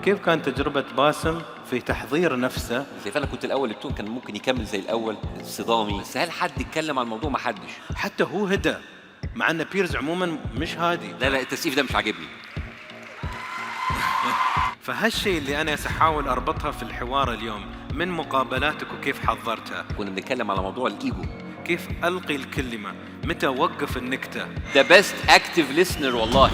كيف كانت تجربة باسم في تحضير نفسه؟ فأنا كنت الأول التون كان ممكن يكمل زي الأول صدامي، بس هل حد اتكلم عن الموضوع؟ ما حدش. حتى هو هدى، مع ان بيرز عموما مش هادي. لا التسقيف ده مش عاجبني. فهالشيء اللي انا سأحاول اربطها في الحوار اليوم من مقابلاتك وكيف حضرتها. كنا بنتكلم على موضوع الإيجو، كيف ألقي الكلمة، متى وقف النكتة. The best active listener والله.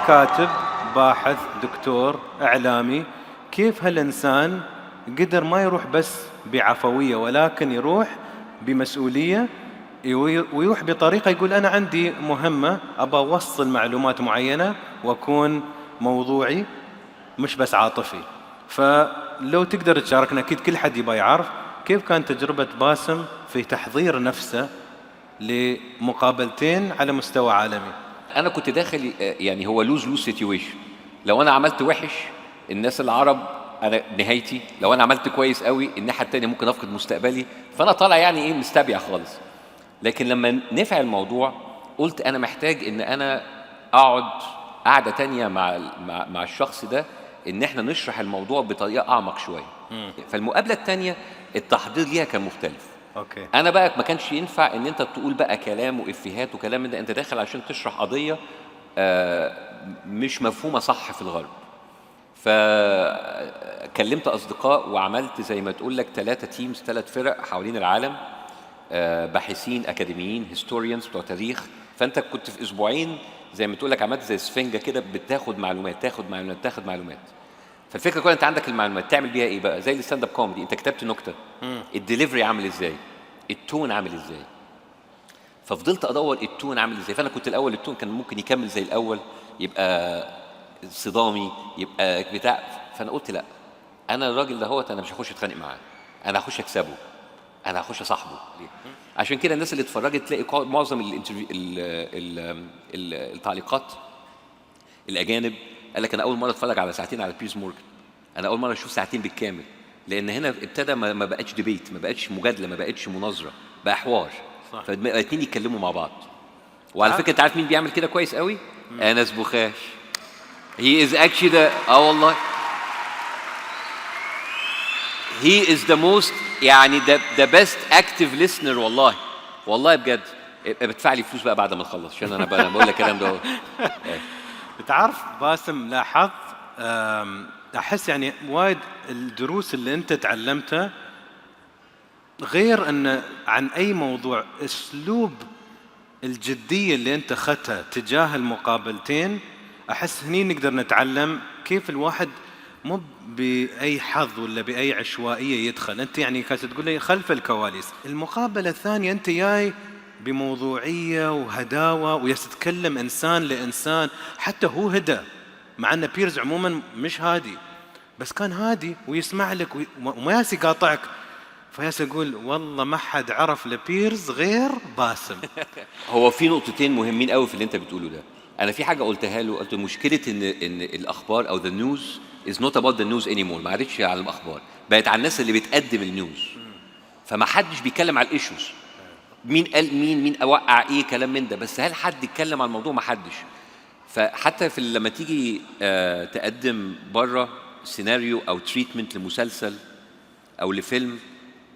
كاتب، باحث، دكتور، إعلامي، كيف هالإنسان قدر ما يروح بس بعفوية ولكن يروح بمسؤولية، ويروح بطريقة يقول أنا عندي مهمة أبى أوصل معلومات معينة وأكون موضوعي مش بس عاطفي. فلو تقدر تشاركنا، أكيد كل حد يبغى يعرف كيف كانت تجربة باسم في تحضير نفسه لمقابلتين على مستوى عالمي. أنا كنت داخل يعني هو لوز سيتويشن. لو أنا عملت وحش الناس العرب أنا نهايتي، لو أنا عملت كويس قوي الناحية التانية ممكن أفقد مستقبلي، فأنا طالع يعني إيه مستبيع خالص. لكن لما نفع الموضوع قلت أنا محتاج إن أنا أقعد قعدة تانية مع الشخص ده، إن إحنا نشرح الموضوع بطريقة أعمق شوية. فالمقابلة التانية التحضير ليها كان مختلف. أوكي. أنا بقى ما كانش ينفع إن أنت تقول بقى كلام وإفيهات وكلام من ده، أنت داخل عشان تشرح قضية مش مفهومة صح في الغرب. فكلمت أصدقاء وعملت زي ما تقول لك 3 تيمز، 3 فرق حوالين العالم، باحثين أكاديميين، هيستوريانز بتوع تاريخ. فأنت كنت في أسبوعين زي ما تقول لك عملت زي سفنجة كده، بتاخد معلومات تاخد معلومات. فالفكرة كلها أنت عندك المعلومات تعمل بيها إيه بقى؟ زي الستاند اب كوميدي، أنت كتبت نكتة، الدليفري عامل إزاي؟ التون عامل إزاي؟ ففضلت أدور التون عامل إزاي. فأنا كنت الأول التون كان ممكن يكمل زي الأول، يبقى صدامي، يبقى بتاع. فأنا قلت لا، أنا الراجل ده أنا مش هخش أتخانق معاه، أنا هخش أكسبه، أنا هخش أصاحبه. عشان كده الناس اللي اتفرجت تلاقي معظم التعليقات الأجانب قال لك أنا أول مرة أتفرج على ساعتين على بيرز مورجان، أنا أول مرة أشوف ساعتين بالكامل. لأن هنا ابتدى ما بقتش ديبيت، ما بقتش مجادلة، ما بقتش مناظرة، بقى حوار. فالاتنين يتكلموا مع بعض. وعلى فكرة أنت عارف مين بيعمل كده كويس قوي؟ أنس بوخاش. He is actually والله he is the most يعني the best active listener والله بجد. بدفع لي فلوس بقى بعد ما نخلص عشان أنا بقول لك الكلام ده. تعرف باسم، لاحظت أحس يعني وايد الدروس اللي أنت تعلمتها غير أن عن أي موضوع، أسلوب الجدية اللي أنت أخذتها تجاه المقابلتين. أحس هني نقدر نتعلم كيف الواحد مو بأي حظ ولا بأي عشوائية يدخل. أنت يعني كانت تقول لي خلف الكواليس. المقابلة الثانية أنت جاي بموضوعية وهداوة ويتكلم إنسان لإنسان. حتى هو هدى، مع أن بيرز عموما مش هادي، بس كان هادي ويسمع لك وما ياس يقاطعك. فياس يقول والله ما حد عرف لبيرز غير باسم. هو في نقطتين مهمين قوي في اللي انت بتقوله ده. انا في حاجه قلتها له، قلت مشكله ان الاخبار او ذا نيوز از نوت اباوت ذا نيوز اني مور، ما عادتش على الاخبار، بقت على الناس اللي بتقدم النيوز. فما حدش بيتكلم على الايشوز، مين قال مين اوقع ايه كلام من ده، بس هل حد يتكلم على الموضوع؟ ما حدش. فحتى في لما تيجي تقدم بره سيناريو او تريتمنت لمسلسل او لفيلم،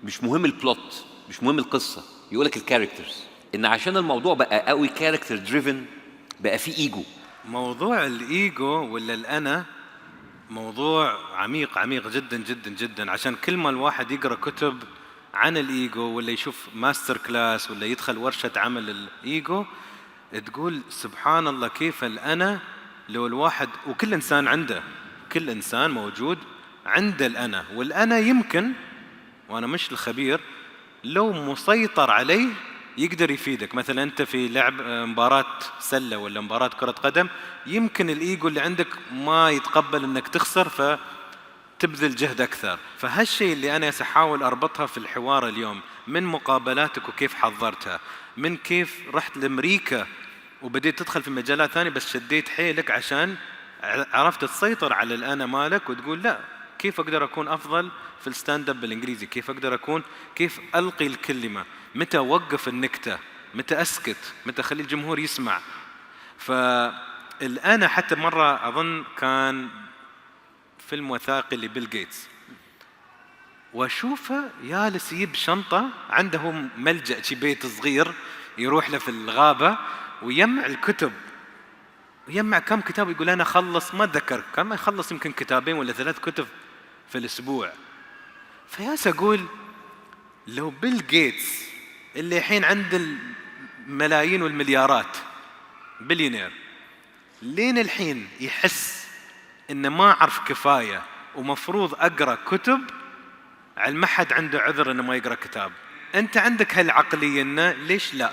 مش مهم البلوت، مش مهم القصه، يقولك الكاركترز. ان عشان الموضوع بقى قوي كاركتر دريفن، بقى فيه ايجو. موضوع الايجو ولا الانا موضوع عميق جدا جدا جدا. عشان كل ما الواحد يقرا كتب عن الايجو ولا يشوف ماستر كلاس ولا يدخل ورشه عمل الايجو، تقول سبحان الله كيف الانا لو الواحد، وكل انسان عنده، كل انسان موجود عنده الانا، والانا يمكن، وانا مش الخبير، لو مسيطر عليه يقدر يفيدك. مثلا انت في لعب مباراة سلة ولا مباراة كرة قدم، يمكن الايجو اللي عندك ما يتقبل انك تخسر تبذل جهد أكثر. فهالشيء اللي أنا سأحاول أربطها في الحوار اليوم، من مقابلاتك وكيف حضرتها، من كيف رحت لأمريكا وبديت تدخل في مجالات ثانية بس شديت حيلك عشان عرفت تسيطر على الأنا مالك وتقول لا، كيف أقدر أكون أفضل في الستاند اب بالإنجليزي، كيف أقدر أكون، كيف ألقي الكلمة، متى أوقف النكتة، متى أسكت، متى أخلي الجمهور يسمع. فالأنا حتى مرة أظن كان فيلم وثائقي لبيل جيتس، واشوفه جالس يجيب شنطه، عنده ملجأ شي بيت صغير يروح له في الغابه ويجمع الكتب، ويجمع كم كتاب، يقول انا خلص، ما اتذكر كم يخلص، يمكن 2 ولا 3 كتب في الاسبوع. فياس اقول لو بيل جيتس اللي الحين عند الملايين والمليارات، بليونير، لين الحين يحس إن ما أعرف كفاية ومفروض أقرأ كتب، على ما حد عنده عذر إنه ما يقرأ كتاب. أنت عندك هالعقلية إنه ليش لا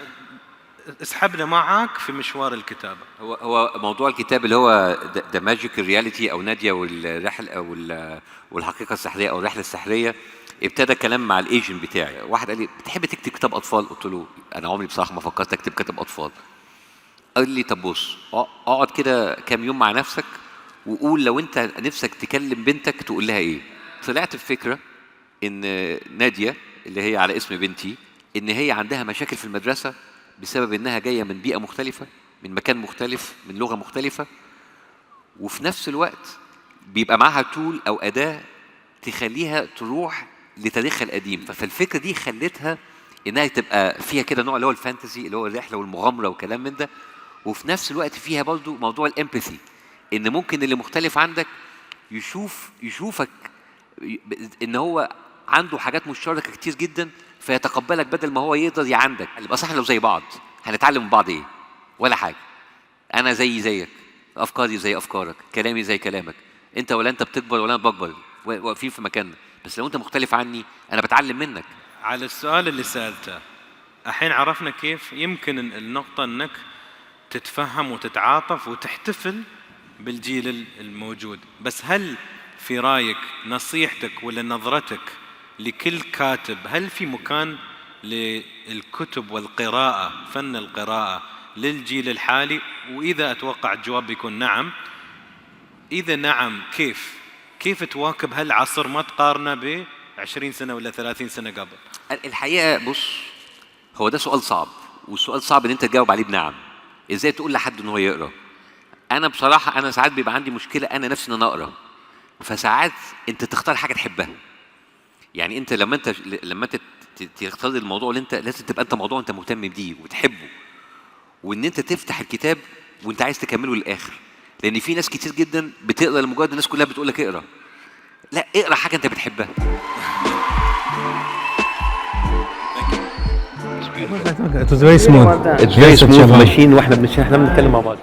اسحبنا معك في مشوار الكتابة. هو موضوع الكتاب اللي هو ذا ماجيك رياليتي او نادية والرحلة او والحقيقة السحرية او الرحلة السحرية، ابتدى كلام مع الايجنت بتاعي. واحد قال لي بتحب تكتب كتاب اطفال؟ قلت له انا عمري بصراحة ما فكرت اكتب كتاب اطفال. قال لي طب بص، اقعد كده كام يوم مع نفسك وقول لو انت نفسك تكلم بنتك تقول لها ايه. طلعت بفكرة ان نادية اللي هي على اسم بنتي، ان هي عندها مشاكل في المدرسة بسبب انها جاية من بيئة مختلفة، من مكان مختلف، من لغة مختلفة، وفي نفس الوقت بيبقى معاها تول او اداة تخليها تروح لتاريخها القديم. فالفكرة دي خلتها انها تبقى فيها كده نوع اللي هو الفانتزي، اللي هو الرحلة والمغامرة وكلام من ده، وفي نفس الوقت فيها برضو موضوع الامباثي، ان ممكن اللي مختلف عندك يشوفك ان هو عنده حاجات مشتركة كتير جدا، فيتقبلك بدل ما هو يقدر يعندك. يبقى صح لو زي بعض هنتعلم من بعض ايه؟ ولا حاجة. انا زيك، افكاري زي افكارك، كلامي زي كلامك، انت ولا انت بتكبر ولا انا بكبر، واقفين في مكاننا. بس لو انت مختلف عني انا بتعلم منك. على السؤال اللي سألته الحين عرفنا كيف يمكن النقطة انك تتفهم وتتعاطف وتحتفل بالجيل الموجود. بس هل في رايك نصيحتك ولا نظرتك لكل كاتب، هل في مكان للكتب والقراءة، فن القراءة للجيل الحالي؟ وإذا أتوقع الجواب بيكون نعم، إذا نعم كيف تواكب هالعصر، ما تقارنه ب20 سنة ولا 30 سنة قبل؟ الحقيقة بص، هو ده سؤال صعب، والسؤال صعب ان انت تجاوب عليه بنعم. ازاي تقول لحد ان هو يقرا؟ انا بصراحه انا ساعات بيبقى عندي مشكله انا نفسي ان انا اقرا، فساعات انت تختار حاجه تحبها. يعني انت لما انت تختار الموضوع اللي انت لازم تبقى انت موضوع انت مهتم بيه وتحبه، وان انت تفتح الكتاب وانت عايز تكمله للاخر. لان في ناس كتير جدا بتقرا لمجرد الناس كلها بتقول لك اقرا. لا، اقرا حاجه انت بتحبها. It was very smooth. It's very smooth machine، واحنا بنتكلم مع بعض.